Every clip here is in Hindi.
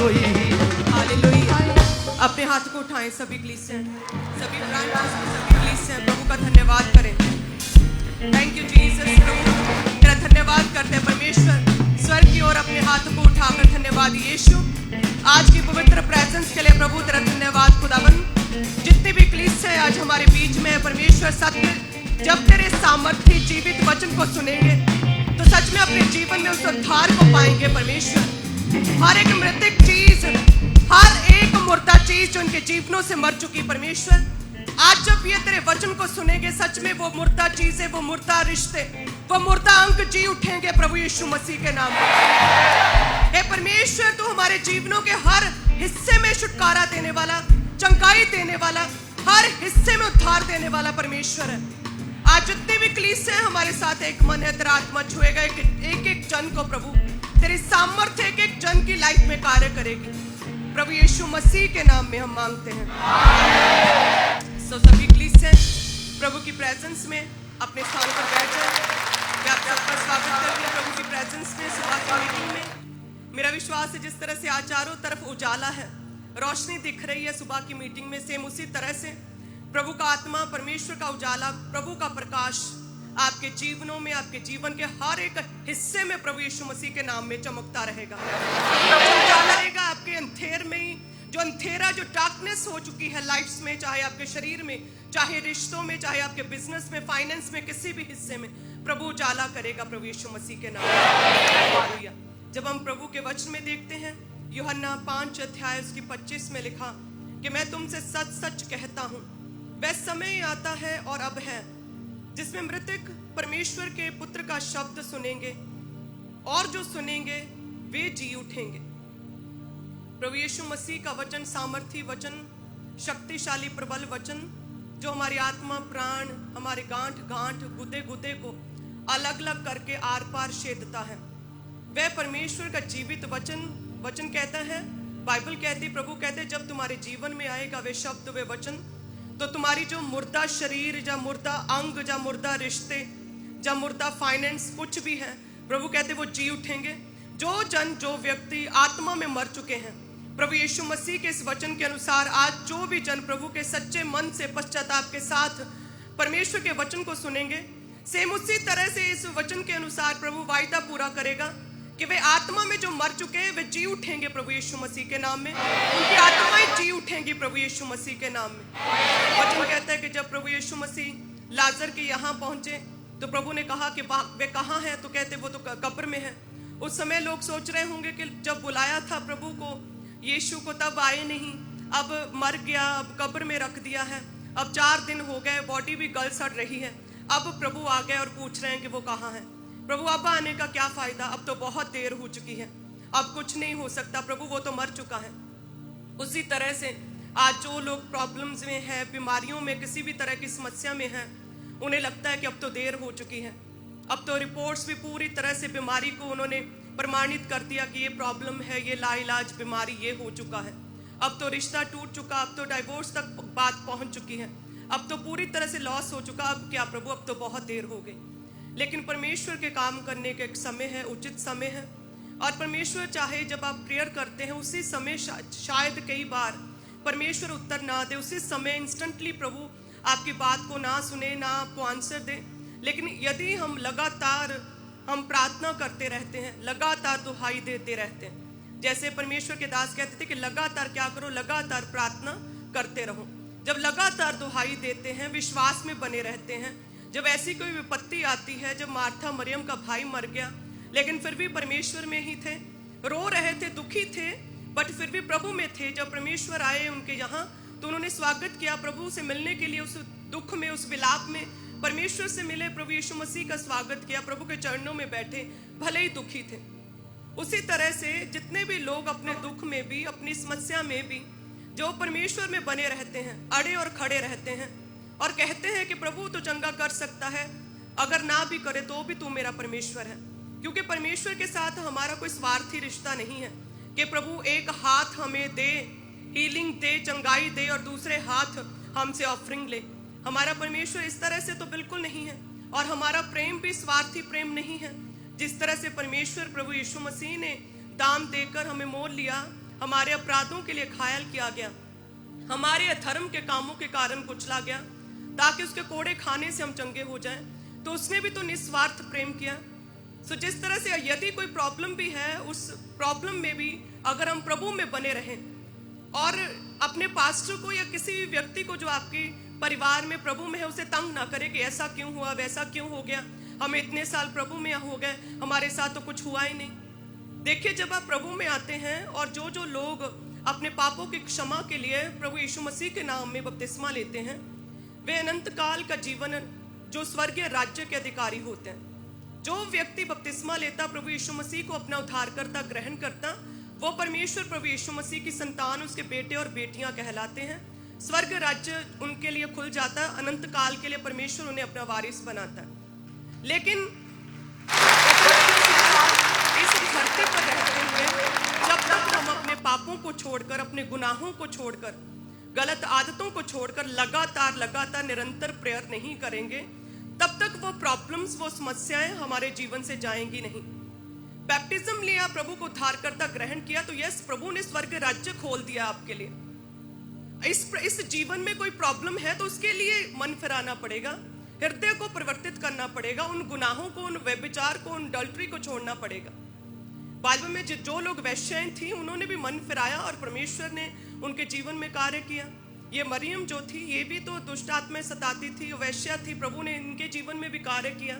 कोई। हालेलुया। अपने हाथ को उठाएं सभी कलीसिया, सभी ब्रांचेस, सभी कलीसिया प्रभु का धन्यवाद करें। Thank you Jesus. प्रभु तेरा धन्यवाद करते हैं परमेश्वर। स्वर्ग की ओर अपने हाथों को उठाकर धन्यवाद यीशु, आज की पवित्र प्रेजेंस के लिए प्रभु तेरा धन्यवाद खुदाबंद। जितने भी कलीसिया आज हमारे बीच में है परमेश्वर, सच में जब तेरे सामर्थ्य जीवित वचन को सुनेंगे तो सच में अपने जीवन में उस उद्धार को पाएंगे परमेश्वर। हर एक मृतक चीज, हर एक मुर्दा चीज जो उनके जीवनों से मर चुकी परमेश्वर, आज जब ये तेरे वचन को सुनेंगे सच में वो मुर्दा चीजें, वो मुर्दा रिश्ते, वो मुर्दा अंग जी उठेंगे प्रभु यीशु मसीह के नाम में। हे परमेश्वर, तू हमारे जीवनों के हर हिस्से में छुटकारा देने वाला, चंगाई देने वाला, हर हिस्से में उद्धार देने वाला परमेश्वर है। आज जितने भी कलीसिया हैं हमारे साथ एक मन है, तेरा आत्मा छुएगा एक एक जन को प्रभु। तेरी सामर्थ्य एक एक जन की लाइफ में कार्य करेगी प्रभु यीशु मसीह के नाम में हम मांगते हैं। सो सभी कलीसिया प्रभु की प्रेजेंस में अपने स्थान पर बैठ जाए। मैं आप सबका स्वागत करती हूँ प्रभु की प्रेजेंस में सुबह की मीटिंग में। मेरा विश्वास है जिस तरह से आज चारों तरफ उजाला है, रोशनी दिख रही है सुबह की मीटिंग में, सेम उसी तरह से प्रभु का आत्मा, परमेश्वर का उजाला, प्रभु का प्रकाश आपके जीवनों में, आपके जीवन के हर एक हिस्से में प्रभु यीशु मसीह के नाम में चमकता रहेगा। उजाला रहेगा आपके अंधेर में ही, जो अंधेरा, जो डार्कनेस हो चुकी है लाइफ्स में, चाहे आपके शरीर में, चाहे रिश्तों में, चाहे आपके बिजनेस में, फाइनेंस में, किसी भी हिस्से में प्रभु उजाला करेगा प्रभु यीशु मसीह के नाम में। जब हम प्रभु के वचन में देखते हैं, यूहन्ना 5 अध्याय उसकी 25 में लिखा कि मैं तुमसे सच सच कहता हूं, वह समय आता है और अब है जिसमें मृतक परमेश्वर के पुत्र का शब्द सुनेंगे और जो सुनेंगे वे जी उठेंगे। प्रभु यीशु मसीह का वचन सामर्थी वचन, शक्तिशाली प्रबल वचन, जो हमारी आत्मा, प्राण, हमारे गांठ गांठ, गुदे गुदे को अलग अलग करके आर पार छेदता है। वह परमेश्वर का जीवित वचन कहता है, बाइबल कहती, प्रभु कहते, जब तुम्हारे जीवन में आएगा वे शब्द, वे वचन, तो तुम्हारी जो मुर्दा शरीर, या मुर्दा अंग, या मुर्दा रिश्ते, या मुर्दा फाइनेंस, कुछ भी है, प्रभु कहते वो जी उठेंगे। जो जन, जो व्यक्ति आत्मा में मर चुके हैं, प्रभु यीशु मसीह के इस वचन के अनुसार आज जो भी जन प्रभु के सच्चे मन से, पश्चाताप के साथ परमेश्वर के वचन को सुनेंगे, सेम उसी तरह से इस वचन के अनुसार प्रभु वायदा पूरा करेगा कि वे आत्मा में जो मर चुके हैं वे जी उठेंगे प्रभु यीशु मसीह के नाम में। उनकी आत्माएं जी उठेंगी प्रभु यीशु मसीह के नाम में। वचन कहता है कि जब प्रभु यीशु मसीह लाजर के यहाँ पहुंचे तो प्रभु ने कहा कि वे कहाँ हैं, तो कहते वो तो कब्र में है। उस समय लोग सोच रहे होंगे कि जब बुलाया था प्रभु को, यीशु को, तब आए नहीं, अब मर गया, अब कब्र में रख दिया है, अब 4 दिन हो गए, बॉडी भी गल सड़ रही है, अब प्रभु आ गए और पूछ रहे हैं कि वो कहाँ है। प्रभु अब आने का क्या फायदा, अब तो बहुत देर हो चुकी है, अब कुछ नहीं हो सकता प्रभु, वो तो मर चुका है। उसी तरह से आज जो लोग प्रॉब्लम्स में हैं, बीमारियों में, किसी भी तरह की समस्या में हैं, उन्हें लगता है कि अब तो देर हो चुकी है, अब तो रिपोर्ट्स भी पूरी तरह से बीमारी को उन्होंने प्रमाणित कर दिया कि ये प्रॉब्लम है, ये लाइलाज बीमारी ये हो चुका है, अब तो रिश्ता टूट चुका, अब तो डाइवोर्स तक बात पहुंच चुकी है, अब तो पूरी तरह से लॉस हो चुका, अब क्या प्रभु, अब तो बहुत देर हो गई। लेकिन परमेश्वर के काम करने का एक समय है, उचित समय है, और परमेश्वर चाहे जब आप प्रेयर करते हैं उसी समय शायद कई बार परमेश्वर उत्तर ना दे, उसी समय इंस्टेंटली प्रभु आपकी बात को ना सुने, ना आपको आंसर दे। लेकिन यदि हम लगातार हम प्रार्थना करते रहते हैं, लगातार दुहाई देते रहते हैं, जैसे परमेश्वर के दास कहते थे कि लगातार क्या करो, लगातार प्रार्थना करते रहो। जब लगातार दुहाई देते हैं, विश्वास में बने रहते हैं, जब ऐसी कोई विपत्ति आती है, जब मार्था मरियम का भाई मर गया लेकिन फिर भी परमेश्वर में ही थे, रो रहे थे, दुखी थे, बट फिर भी प्रभु में थे। जब परमेश्वर आए उनके यहाँ तो उन्होंने स्वागत किया, प्रभु से मिलने के लिए उस दुख में, उस विलाप में परमेश्वर से मिले, प्रभु यीशु मसीह का स्वागत किया, प्रभु के चरणों में बैठे, भले ही दुखी थे। उसी तरह से जितने भी लोग अपने दुख में भी, अपनी समस्या में भी, जो परमेश्वर में बने रहते हैं, अड़े और खड़े रहते हैं और कहते हैं कि प्रभु तो चंगा कर सकता है, अगर ना भी करे तो भी तू मेरा परमेश्वर है। क्योंकि परमेश्वर के साथ हमारा कोई स्वार्थी रिश्ता नहीं है कि प्रभु एक हाथ हमें दे, हीलिंग दे, चंगाई दे, और दूसरे हाथ हमसे ऑफरिंग ले। हमारा परमेश्वर इस तरह से तो बिल्कुल नहीं है, और हमारा प्रेम भी स्वार्थी प्रेम नहीं है। जिस तरह से परमेश्वर प्रभु यीशु मसीह ने दाम देकर हमें मोल लिया, हमारे अपराधों के लिए घायल किया गया, हमारे अधर्म के कामों के कारण कुचला गया, ताकि उसके कोड़े खाने से हम चंगे हो जाएं। तो उसने भी तो निस्वार्थ प्रेम किया। सो जिस तरह से यदि कोई प्रॉब्लम भी है, उस प्रॉब्लम में भी अगर हम प्रभु में बने रहें और अपने पास्टर को या किसी भी व्यक्ति को जो आपके परिवार में प्रभु में है उसे तंग ना करे कि ऐसा क्यों हुआ, वैसा क्यों हो गया, हम इतने साल प्रभु में हो गए, हमारे साथ तो कुछ हुआ ही नहीं। देखिए, जब आप प्रभु में आते हैं और जो जो लोग अपने पापों की क्षमा के लिए प्रभु यीशु मसीह के नाम में बपतिस्मा लेते हैं, वे अनंत काल का जीवन जो स्वर्गीय राज्य के अधिकारी होते हैं। जो व्यक्ति बपतिस्मा लेता, प्रभु यीशु मसीह को अपना उद्धारकर्ता ग्रहण करता, वो परमेश्वर प्रभु यीशु मसीह की संतान, उसके बेटे और बेटियां कहलाते हैं। स्वर्ग राज्य उनके लिए खुल जाता है, अनंत काल के लिए परमेश्वर उन्हें अपना वारिस बनाता है। लेकिन इस धरती पर रहते हुए जब तक हम अपने पापों को छोड़कर, अपने गुनाहों को छोड़कर, गलत आदतों को छोड़कर लगातार निरंतर प्रेयर नहीं करेंगे, तब तक वो प्रॉब्लम्स, वो समस्याएं हमारे जीवन से जाएंगी नहीं। बैप्टिज्म लिया, प्रभु को उद्धारकर्ता ग्रहण किया, तो यस, प्रभु ने स्वर्ग राज्य खोल दिया आपके लिए। इस जीवन में कोई प्रॉब्लम है तो उसके लिए मन फिराना पड़ेगा, हृदय को परिवर्तित करना पड़ेगा, उन गुनाहों को, उन व्यभिचार को, उन अडल्ट्री को छोड़ना पड़ेगा। बाइबल में जो लोग वैश्याएं थी, उन्होंने भी मन फिराया और परमेश्वर ने उनके जीवन में कार्य किया। ये मरियम जो थी, ये भी तो दुष्ट आत्माएं सताती थी, वैश्या थी, प्रभु ने इनके जीवन में भी कार्य किया।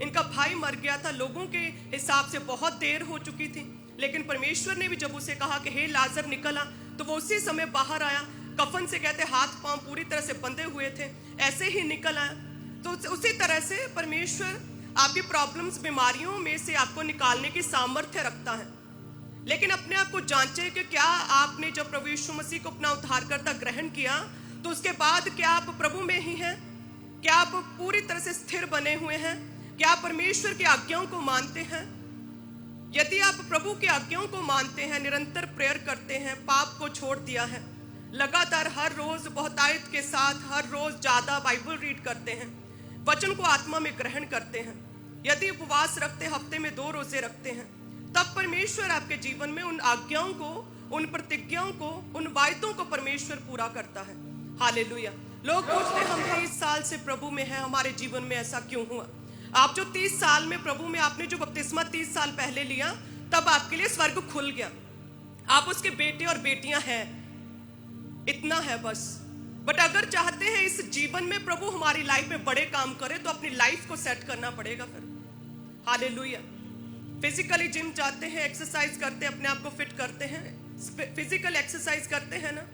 इनका भाई मर गया था, लोगों के हिसाब से बहुत देर हो चुकी थी, लेकिन परमेश्वर ने भी जब उसे कहा कि हे लाजर निकल आ, तो वो उसी समय बाहर आया। कफन से कहते हाथ पांव पूरी तरह से बंधे हुए थे, ऐसे ही निकल आया। तो उसी तरह से परमेश्वर आपकी प्रॉब्लम्स, बीमारियों में से आपको निकालने की सामर्थ्य रखता है। लेकिन अपने आप को जांचें कि क्या आपने जब प्रभु यीशु मसीह को अपना उद्धारकर्ता ग्रहण किया, तो उसके बाद क्या आप प्रभु में ही हैं? क्या आप पूरी तरह से स्थिर बने हुए हैं? क्या आप परमेश्वर की आज्ञाओं को मानते हैं? यदि आप प्रभु की आज्ञाओं को मानते हैं, निरंतर प्रेयर करते हैं, पाप को छोड़ दिया है, लगातार हर रोज बहुतायत के साथ, हर रोज ज्यादा बाइबल रीड करते हैं, वचन को आत्मा में ग्रहण करते हैं, यदि उपवास रखते, हफ्ते में 2 रोजे रखते हैं, तब परमेश्वर आपके जीवन में उन आज्ञाओं को, उन प्रतिज्ञाओं को, उन वायदों को परमेश्वर पूरा करता है। हालेलुया। लोग पूछते हैं हम 30 साल से प्रभु में हैं, हमारे जीवन में ऐसा क्यों हुआ? आप जो 30 साल में प्रभु में, आपने जो बपतिस्मा 30 साल पहले लिया, तब आपके लिए स्वर्ग खुल गया, आप उसके बेटे और बेटियां हैं, इतना है बस। बट अगर चाहते हैं इस जीवन में प्रभु हमारी लाइफ में बड़े काम करे, तो अपनी लाइफ को सेट करना पड़ेगा फिर। हालेलुया। फिजिकली जिम जाते हैं, एक्सरसाइज करते हैं, अपने आप को फिट करते हैं, फिजिकल एक्सरसाइज करते हैं ना,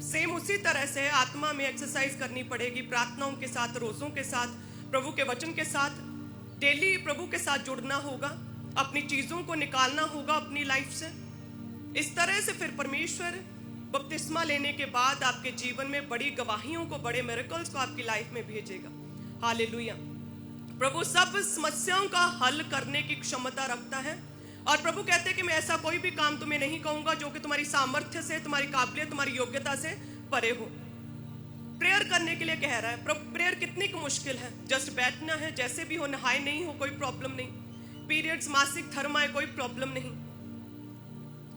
सेम उसी तरह से आत्मा में एक्सरसाइज करनी पड़ेगी, प्रार्थनाओं के साथ, रोजों के साथ, प्रभु के वचन के साथ, डेली प्रभु के साथ जुड़ना होगा, अपनी चीजों को निकालना होगा अपनी लाइफ से। इस तरह से फिर परमेश्वर बपतिस्मा लेने के बाद आपके जीवन में बड़ी गवाहियों को, बड़े मिरेकल्स को आपकी लाइफ में भेजेगा। हालेलुया। प्रभु सब समस्याओं का हल करने की क्षमता रखता है, और प्रभु कहते हैं कि मैं ऐसा कोई भी काम तुम्हें नहीं कहूंगा जो कि तुम्हारी सामर्थ्य से, तुम्हारी काबिलियत, तुम्हारी योग्यता से परे हो। प्रेयर करने के लिए कह रहा है। प्रेयर कितनी मुश्किल है, जस्ट बैठना है, जैसे भी हो, नहाए नहीं हो कोई प्रॉब्लम नहीं, पीरियड्स, मासिक धर्म आए कोई प्रॉब्लम नहीं,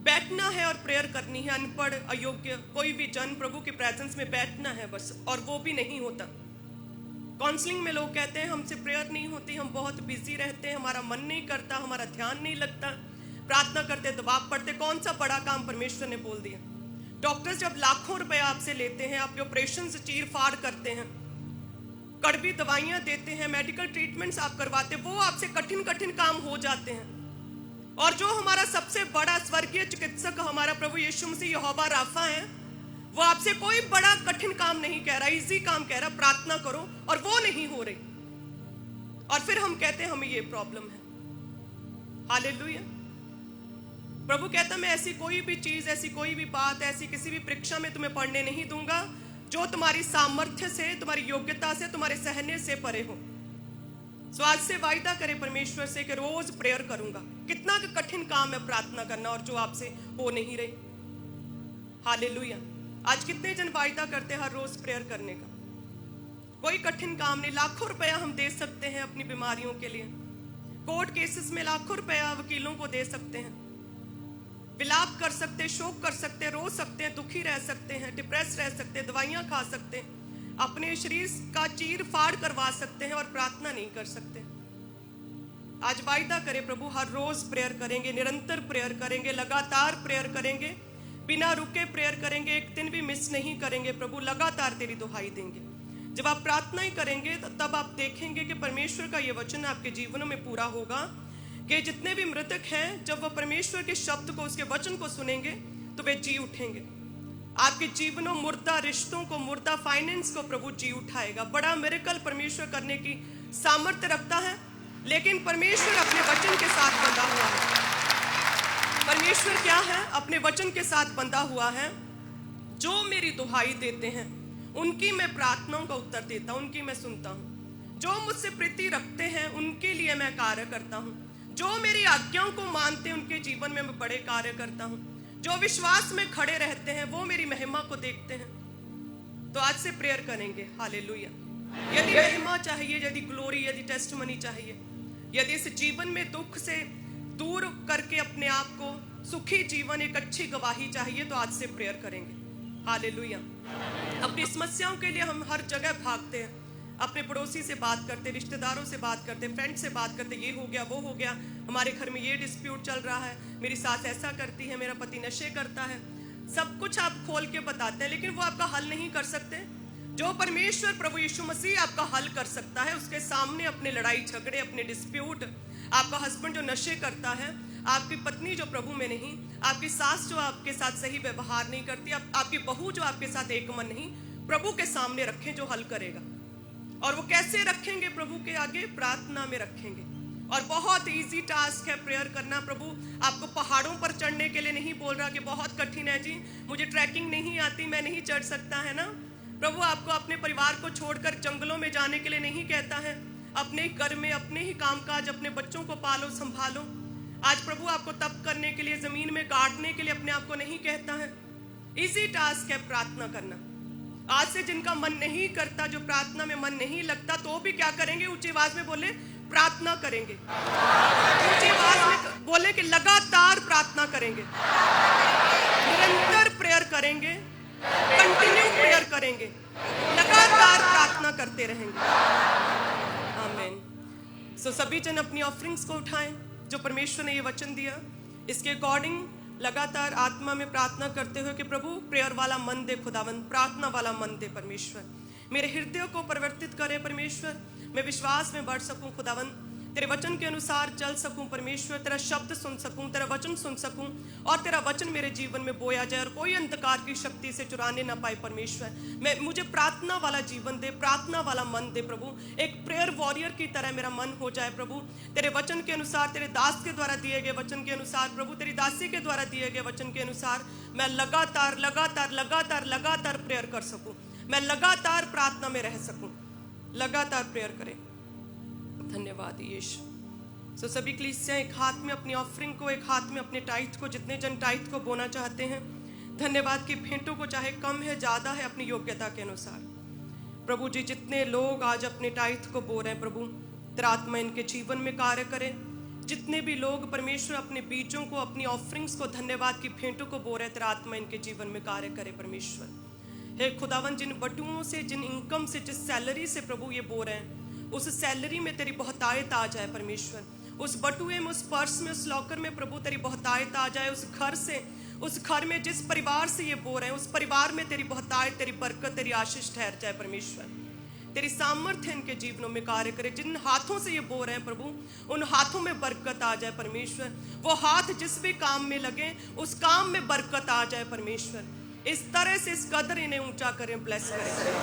बैठना है और प्रेयर करनी है। अनपढ़, अयोग्य कोई भी जन प्रभु की प्रेजेंस में बैठना है बस, और वो भी नहीं होता। काउंसलिंग में लोग कहते हैं हमसे प्रेयर नहीं होती, हम बहुत बिजी रहते हैं, हमारा मन नहीं करता, हमारा ध्यान नहीं लगता, प्रार्थना करते दबाव पड़ते। कौन सा बड़ा काम परमेश्वर ने बोल दिया? डॉक्टर्स जब लाखों रुपए आपसे लेते हैं, आपके ऑपरेशन से चीर फाड़ करते हैं, कड़वी दवाइयां देते हैं, मेडिकल ट्रीटमेंट्स आप करवाते हैं, वो आपसे कठिन कठिन काम हो जाते हैं। और जो हमारा सबसे बड़ा स्वर्गीय चिकित्सक हमारा प्रभु यीशु मसीह यहोवा राफा है, वो आपसे कोई बड़ा कठिन काम नहीं कह रहा, इजी काम कह रहा, प्रार्थना करो, और वो नहीं हो रही, और फिर हम कहते हैं हमें ये प्रॉब्लम है। हालेलुया। प्रभु कहता मैं ऐसी कोई भी चीज, ऐसी कोई भी बात, ऐसी किसी भी परीक्षा में तुम्हें पढ़ने नहीं दूंगा जो तुम्हारी सामर्थ्य से, तुम्हारी योग्यता से, तुम्हारे सहने से परे हो। सो आज से वायदा करे परमेश्वर से कि रोज प्रेयर करूंगा। कितना कठिन काम है प्रार्थना करना, और जो आपसे हो नहीं रही। हालेलुया। आज कितने जन वायदा करते हैं हर रोज प्रेयर करने का? कोई कठिन काम नहीं। लाखों रुपया हम दे सकते हैं अपनी बीमारियों के लिए, कोर्ट केसेस में लाखों रुपया वकीलों को दे सकते हैं, विलाप कर सकते हैं, शोक कर सकते हैं, रो सकते हैं, दुखी रह सकते हैं, डिप्रेस रह सकते हैं, दवाइयाँ खा सकते हैं, अपने शरीर का चीर फाड़ करवा सकते हैं और प्रार्थना नहीं कर सकते। आज वायदा करें प्रभु, हर रोज प्रेयर करेंगे, निरंतर प्रेयर करेंगे, लगातार प्रेयर करेंगे, बिना रुके प्रेयर करेंगे, एक दिन भी मिस नहीं करेंगे प्रभु, लगातार तेरी दुहाई देंगे। जब आप प्रार्थना ही करेंगे तब आप देखेंगे कि परमेश्वर का ये वचन आपके जीवनों में पूरा होगा कि जितने भी मृतक हैं, जब वह परमेश्वर के शब्द को, उसके वचन को सुनेंगे तो वे जी उठेंगे। आपके जीवनों मुर्दा रिश्तों को, मुर्दा फाइनेंस को प्रभु जी उठाएगा। बड़ा मिरेकल परमेश्वर करने की सामर्थ्य रखता है, लेकिन परमेश्वर अपने वचन के साथ बंधा हुआ है। परमेश्वर क्या है? अपने वचन के साथ बंधा हुआ है। जो मेरी दुहाई देते हैं उनकी मैं प्रार्थनाओं का उत्तर देता हूं, उनकी मैं सुनता हूं। जो मुझसे प्रीति रखते हैं उनके लिए मैं कार्य करता हूं। जो मेरी आज्ञाओं को मानते हैं उनके जीवन में मैं बड़े कार्य करता हूं। जो विश्वास में खड़े रहते हैं वो मेरी महिमा को देखते हैं। तो आज से प्रेयर करेंगे। हालेलुया। यदि महिमा चाहिए, यदि ग्लोरी, यदि टेस्टमनी चाहिए, यदि इस जीवन में दुख से दूर करके अपने आप को सुखी जीवन, एक अच्छी गवाही चाहिए, तो आज से प्रेयर करेंगे। हालेलुया। अपनी समस्याओं के लिए हम हर जगह भागते हैं, अपने पड़ोसी से बात करते, रिश्तेदारों से बात करते, फ्रेंड से बात करते, ये हो गया, वो हो गया, हमारे घर में ये डिस्प्यूट चल रहा है, मेरी सास ऐसा करती है, मेरा पति नशे करता है। सब कुछ आप खोल के बताते हैं, लेकिन वो आपका हल नहीं कर सकते। जो परमेश्वर प्रभु यीशु मसीह आपका हल कर सकता है, उसके सामने अपने लड़ाई झगड़े, अपने डिस्प्यूट, आपका हस्बैंड जो नशे करता है, आपकी पत्नी जो प्रभु में नहीं, आपकी सास जो आपके साथ सही व्यवहार नहीं करती, आपकी बहू जो आपके साथ एक मन नहीं, प्रभु के सामने रखें, जो हल करेगा। और वो कैसे रखेंगे? प्रभु के आगे प्रार्थना में रखेंगे। और बहुत इजी टास्क है प्रेयर करना। प्रभु आपको पहाड़ों पर चढ़ने के लिए नहीं बोल रहा कि बहुत कठिन है जी, मुझे ट्रैकिंग नहीं आती, मैं नहीं चढ़ सकता, है ना। प्रभु आपको अपने परिवार को छोड़कर जंगलों में जाने के लिए नहीं कहता है। अपने घर में अपने ही कामकाज, अपने बच्चों को पालो, संभालो। आज प्रभु आपको तप करने के लिए, जमीन में गाड़ने के लिए अपने आप को नहीं कहता है। इजी टास्क है प्रार्थना करना। आज से जिनका मन नहीं करता, जो प्रार्थना में मन नहीं लगता, तो भी क्या करेंगे? ऊंची आवाज में बोले, प्रार्थना करेंगे। ऊंची आवाज में बोले कि लगातार प्रार्थना करेंगे, निरंतर प्रेयर करेंगे, कंटिन्यू प्रेयर करेंगे, लगातार प्रार्थना करते रहेंगे। आमीन। सो सभी जन अपनी ऑफरिंग्स को उठाएं जो परमेश्वर ने ये वचन दिया, इसके अकॉर्डिंग लगातार आत्मा में प्रार्थना करते हुए कि प्रभु प्रेयर वाला मन दे खुदावंद, प्रार्थना वाला मन दे परमेश्वर, मेरे हृदय को परिवर्तित करे परमेश्वर, मैं विश्वास में बढ़ सकूं खुदावंद, तेरे वचन के अनुसार चल सकूं परमेश्वर, तेरा शब्द सुन सकूं, तेरा वचन सुन सकूं और तेरा वचन मेरे जीवन में बोया जाए और कोई अंधकार की शक्ति से चुराने ना पाए परमेश्वर। मुझे प्रार्थना वाला जीवन दे, प्रार्थना वाला मन दे प्रभु, एक प्रेयर वॉरियर की तरह मेरा मन हो जाए प्रभु, तेरे वचन के अनुसार, तेरे दास के द्वारा दिए गए वचन के अनुसार प्रभु, तेरी दासी के द्वारा दिए गए वचन के अनुसार मैं लगातार लगातार लगातार लगातार प्रेयर कर सकूं, मैं लगातार प्रार्थना में रह सकूं, लगातार प्रेयर करें। धन्यवाद यीशु। सो सभी कलीसिया एक हाथ में अपनी ऑफरिंग को, एक हाथ में अपने टाइट को, जितने जन टाइट को बोना चाहते हैं, धन्यवाद की भेंटों को, चाहे कम है ज़्यादा है, अपनी योग्यता के अनुसार प्रभु जी, जितने लोग आज अपने टाइट को बो रहे हैं प्रभु, तेरा आत्मा इनके जीवन में कार्य करे। जितने भी लोग परमेश्वर अपने बीजों को, अपनी ऑफरिंग्स को, धन्यवाद की भेंटों को बो रहे हैं, तेरा आत्मा इनके जीवन में कार्य करे परमेश्वर। हे खुदावन, जिन बटुओं से, जिन इनकम से, जिस सैलरी से प्रभु ये बो रहे हैं, उस सैलरी में तेरी बहुतायत आ जाए परमेश्वर, उस बटुए में, उस पर्स में, उस लॉकर में प्रभु तेरी बहुतायत आ जाए। उस घर से, उस घर में जिस परिवार से ये बो रहे हैं, उस परिवार में तेरी बहुतायत, तेरी बरकत, तेरी आशीष ठहर जाए परमेश्वर। तेरी सामर्थ्य इनके जीवनों में कार्य करे। जिन हाथों से ये बो रहे हैं प्रभु, उन हाथों में बरकत आ जाए परमेश्वर। वो हाथ जिस भी काम में लगे, उस काम में बरकत आ जाए परमेश्वर। इस तरह से इस कदर इन्हें ऊंचा करें, ब्लेस करें।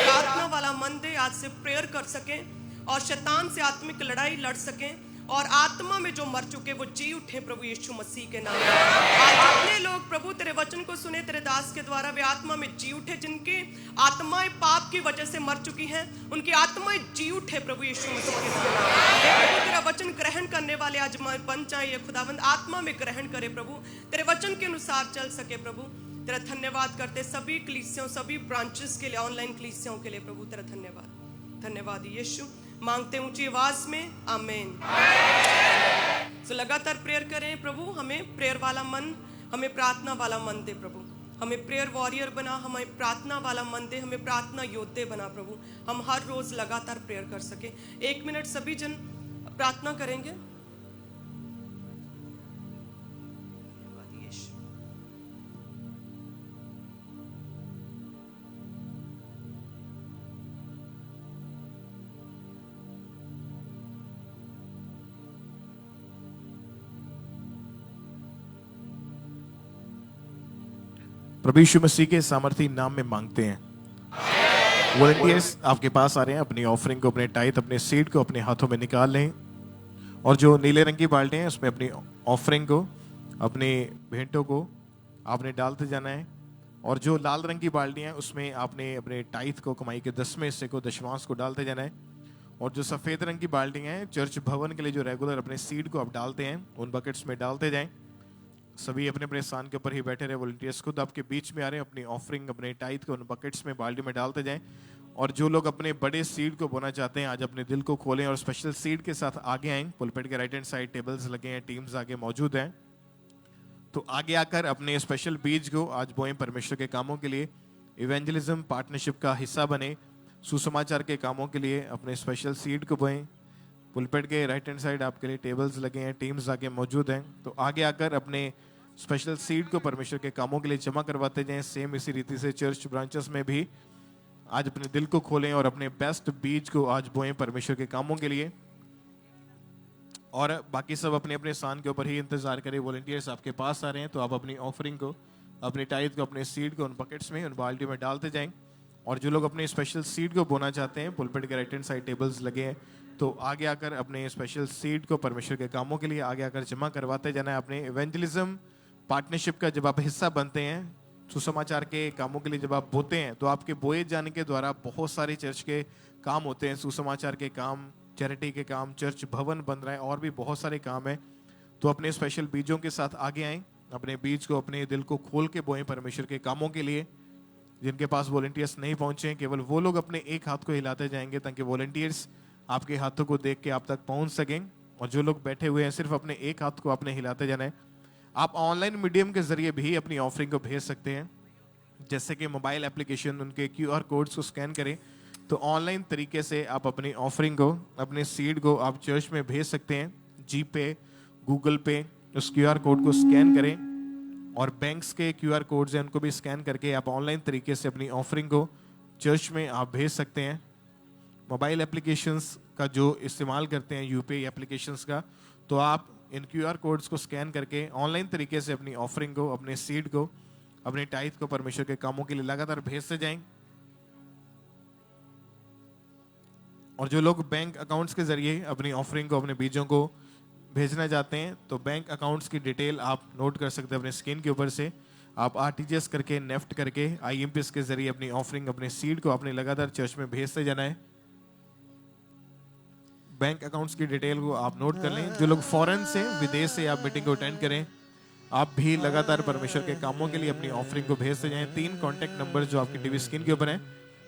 प्रार्थना वाला मन दे, आज से प्रेयर कर सकें और शैतान से आत्मिक लड़ाई लड़ सकें और आत्मा में जो मर चुके वो जी उठे प्रभु यीशु मसीह के नाम में। आज जितने लोग प्रभु तेरे वचन को सुने तेरे दास के द्वारा, वे आत्मा में जी उठे। जिनकी आत्माएं पाप की वजह से मर चुकी हैं, उनकी आत्माएं जी उठे प्रभु यीशु मसीह के नाम में। प्रभु तेरा वचन ग्रहण करने वाले आज बन जाए खुदावंद, आत्मा में ग्रहण करे प्रभु, तेरे वचन के अनुसार चल सके प्रभु। तेरा धन्यवाद करते सभी कलीसियों, सभी ब्रांचेस के लिए, ऑनलाइन कलीसियों के लिए प्रभु तेरा धन्यवाद। धन्यवाद यीशु। मांगते ऊंची आवाज में आमीन। सो लगातार प्रेयर करें। प्रभु हमें प्रेयर वाला मन, हमें प्रार्थना वाला मन दे प्रभु। हमें प्रेयर वॉरियर बना, हमें प्रार्थना वाला मन दे, हमें प्रार्थना योद्धे बना प्रभु। हम हर रोज लगातार प्रेयर कर सके। 1 मिनट सभी जन प्रार्थना करेंगे। प्रभु यीशु मसीह के सामर्थी नाम में मांगते हैं। वॉलंटियर्स आपके पास आ रहे हैं, अपनी ऑफरिंग को, अपने टाइथ, अपने सीड को अपने हाथों में निकाल लें और जो नीले रंग की बाल्टी है उसमें अपनी ऑफरिंग को, अपने भेंटों को आपने डालते जाना है। और जो लाल रंग की बाल्टी है उसमें आपने अपने टाइथ को, कमाई के 10वें हिस्से को, दशमांश को डालते जाना है। और जो सफ़ेद रंग की बाल्टी है चर्च भवन के लिए जो रेगुलर अपने सीड को आप डालते हैं उन बकेट्स में डालते जाएं। सभी अपने अपने स्थान के ऊपर ही बैठे रहे। वॉलंटियर्स खुद आपके बीच में आ रहे हैं, अपनी ऑफरिंग, अपने टाइथ को उन बकेट्स में, बाल्टी में डालते जाएं। और जो लोग अपने बड़े सीड को बोना चाहते हैं आज अपने दिल को खोलें और स्पेशल सीड के साथ आगे आएं। पुलपिट के राइट हैंड साइड टेबल्स लगे हैं, टीम्स आगे मौजूद हैं, तो आगे आकर अपने स्पेशल बीज को आज बोएं परमेश्वर के कामों के लिए। इवेंजलिज्म पार्टनरशिप का हिस्सा बने, सुसमाचार के कामों के लिए अपने स्पेशल सीड को बोएं। पुलपिट के राइट हैंड साइड आपके लिए टेबल्स लगे हैं, टीम्स आगे मौजूद हैं, तो आगे आकर अपने स्पेशल सीड को परमेश्वर के कामों के लिए जमा करवाते जाएं। सेम इसी रीति से चर्च ब्रांचेस में भी आज अपने दिल को खोलें और अपने बेस्ट बीज को आज बोएं परमेश्वर के कामों के लिए। और बाकी सब अपने अपने स्थान के ऊपर ही इंतजार करें। वॉलंटियर्स आपके पास आ रहे हैं तो आप अपनी ऑफरिंग को, अपने टाइथ को, अपने सीड को उन बकेट्स में, उन बाल्टी में डालते जाएं। और जो लोग अपने स्पेशल सीड को बोना चाहते हैं, पुलपिट के राइट हैंड साइड टेबल्स लगे हैं, तो आगे आकर अपने स्पेशल सीड को परमेश्वर के कामों के लिए आगे आकर जमा करवाते जाना है। अपने इवेंजलिज्म पार्टनरशिप का जब आप हिस्सा बनते हैं, सुसमाचार के कामों के लिए जब आप बोते हैं, तो आपके बोए जाने के द्वारा बहुत सारे चर्च के काम होते हैं, सुसमाचार के काम, चैरिटी के काम, चर्च भवन बन रहा है और भी बहुत सारे काम हैं। तो अपने स्पेशल बीजों के साथ आगे आएं, अपने बीज को, अपने दिल को खोल के बोएं परमेश्वर के कामों के लिए। जिनके पास वॉलंटियर्स नहीं पहुंचे, केवल वो लोग अपने एक हाथ को हिलाते जाएंगे ताकि वॉलंटियर्स आपके हाथों को देख के आप तक पहुंच सकें। और जो लोग बैठे हुए हैं सिर्फ अपने एक हाथ को आपने हिलाते जाना है। आप ऑनलाइन मीडियम के जरिए भी अपनी ऑफरिंग को भेज सकते हैं, जैसे कि मोबाइल एप्लीकेशन, उनके QR कोड्स को स्कैन करें तो ऑनलाइन तरीके से आप अपनी ऑफरिंग को, अपने सीड को आप चर्च में भेज सकते हैं। जीपे, गूगल पे, उस QR कोड को स्कैन करें और बैंक्स के QR कोड्स हैं उनको भी स्कैन करके आप ऑनलाइन तरीके से अपनी ऑफरिंग को चर्च में आप भेज सकते हैं। मोबाइल एप्लीकेशंस का जो इस्तेमाल करते हैं, UPI एप्लीकेशंस का, तो आप इन QR कोड्स को स्कैन करके ऑनलाइन तरीके से अपनी ऑफरिंग को, अपने सीड को, अपने टाइथ को परमेश्वर के कामों के लिए लगातार भेजते जाएं। और जो लोग बैंक अकाउंट्स के जरिए अपनी ऑफरिंग को, अपने बीजों को भेजना चाहते हैं, तो बैंक अकाउंट्स की डिटेल आप नोट कर सकते हैं अपने स्क्रीन के ऊपर से। आप RTGS करके, नेफ्ट करके, IMPS के जरिए अपनी ऑफरिंग, अपने सीड को आपने लगातार चर्च में भेजते जाना है। बैंक अकाउंट्स की डिटेल को आप नोट कर लें। जो लोग फॉरेन से, विदेश से आप मीटिंग को अटेंड करें, आप भी लगातार परमेश्वर के कामों के लिए अपनी ऑफरिंग को भेजते जाएं। 3 कॉन्टैक्ट नंबर जो आपकी टीवी स्क्रीन के ऊपर हैं,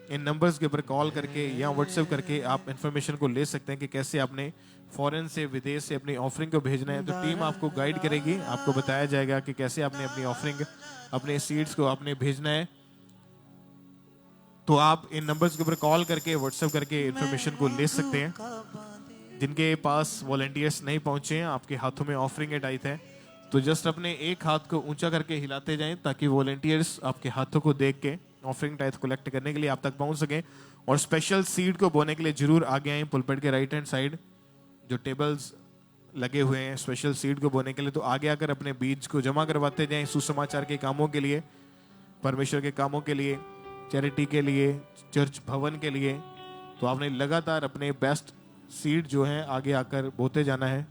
इन नंबर्स के ऊपर कॉल करके या व्हाट्सएप करके आप इन्फॉर्मेशन को ले सकते हैं कि कैसे आपने फॉरेन से, विदेश से अपनी ऑफरिंग को भेजना है। तो टीम आपको गाइड करेगी, आपको बताया जाएगा कि कैसे आपने अपनी ऑफरिंग, अपने सीड्स को आपने भेजना है। तो आप इन नंबर्स के ऊपर कॉल करके, व्हाट्सएप करके इन्फॉर्मेशन को ले सकते हैं। जिनके पास वॉलंटियर्स नहीं पहुंचे हैं, आपके हाथों में ऑफरिंग टाइथ है, तो जस्ट अपने एक हाथ को ऊंचा करके हिलाते जाएं ताकि वॉलंटियर्स आपके हाथों को देख के ऑफरिंग टाइथ कलेक्ट करने के लिए आप तक पहुंच सकें। और स्पेशल सीड को बोने के लिए जरूर आगे आएं। पुलपिट के राइट हैंड साइड जो टेबल्स लगे हुए हैं स्पेशल सीड को बोने के लिए, तो आगे आकर अपने बीज को जमा करवाते जाएं। सुसमाचार के कामों के लिए, परमेश्वर के कामों के लिए, चैरिटी के लिए, चर्च भवन के लिए, तो आपने लगातार अपने बेस्ट सीड जो है आगे आकर बोते जाना है।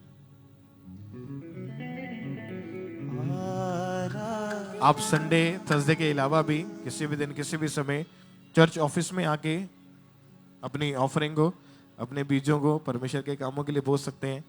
आप संडे, थर्सडे के अलावा भी किसी भी दिन, किसी भी समय चर्च ऑफिस में आके अपनी ऑफरिंग को, अपने बीजों को परमेश्वर के कामों के लिए बो सकते हैं।